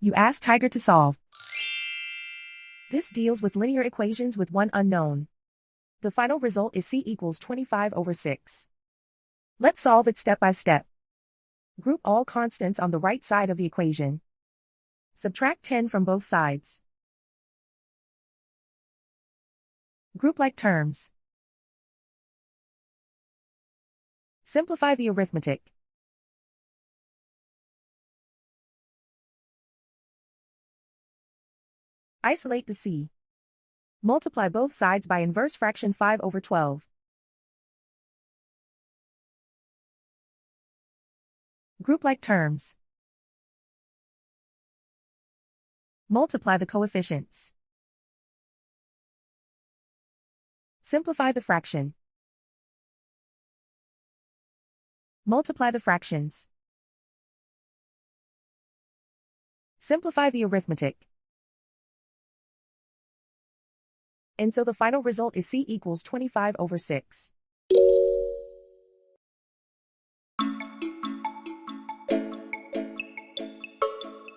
You ask Tiger to solve. This deals with linear equations with one unknown. The final result is c equals 25/6. Let's solve it step by step. Group all constants on the right side of the equation. Subtract 10 from both sides. Group like terms. Simplify the arithmetic. Isolate the c. Multiply both sides by inverse fraction 5/12. Group like terms. Multiply the coefficients. Simplify the fraction. Multiply the fractions. Simplify the arithmetic. And so the final result is c equals 25/6.